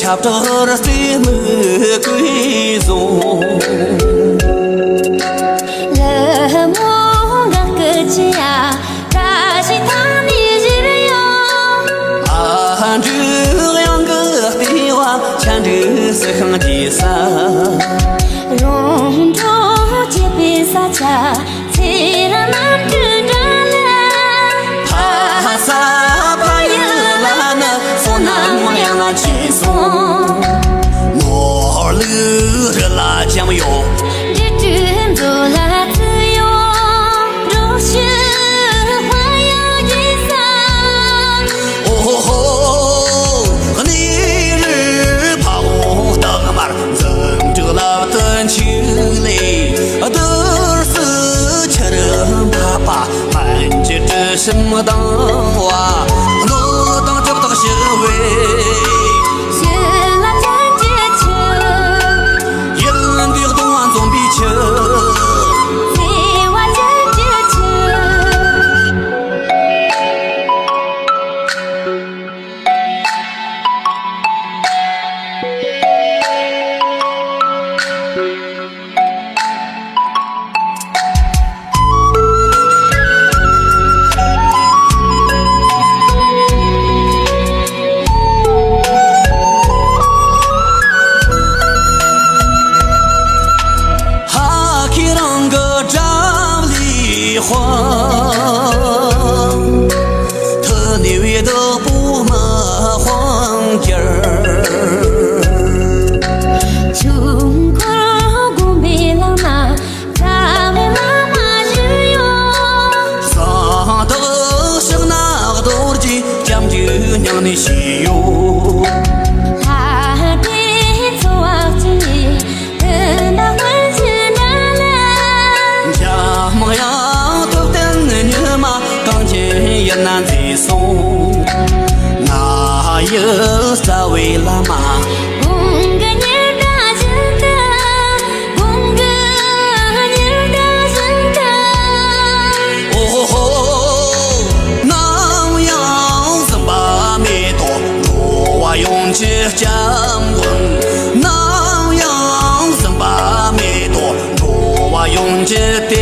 chắp cho ra xí mưa quý dòng lỡ mua gác cơ chia ta chỉ thang đi dưới à chữ yang cơ tí hoa chan chữ sẽ không đi xa rong cho chia bê sa cha chỉ là nam chữ ra lên ha sa pa yêu là nợ số nam hoàng yang là chỉ số ngõ lư là chẳng yêu để chuyện rồi là tự do rồi chưa hoa yêu gì sao ô hô ni rư bảo tờ mar dần chưa là tân chữ lệ đỡ sự chờ đợi pa mạnh chết什么当哇我当这不当社会是那真接球一人的东安总比球最完真接特牛也都不满黄金儿，中国古美浪漫，咱们浪漫日哟。啥都是那个多的将军娘的西哟。他的走啊去，等到关键来了。家么样？也难再送，哪有啥为了嘛？公个年大真的，公个年大真的。哦吼，那样子把没多，若我用起将quân，那样子把没多，若我用起的。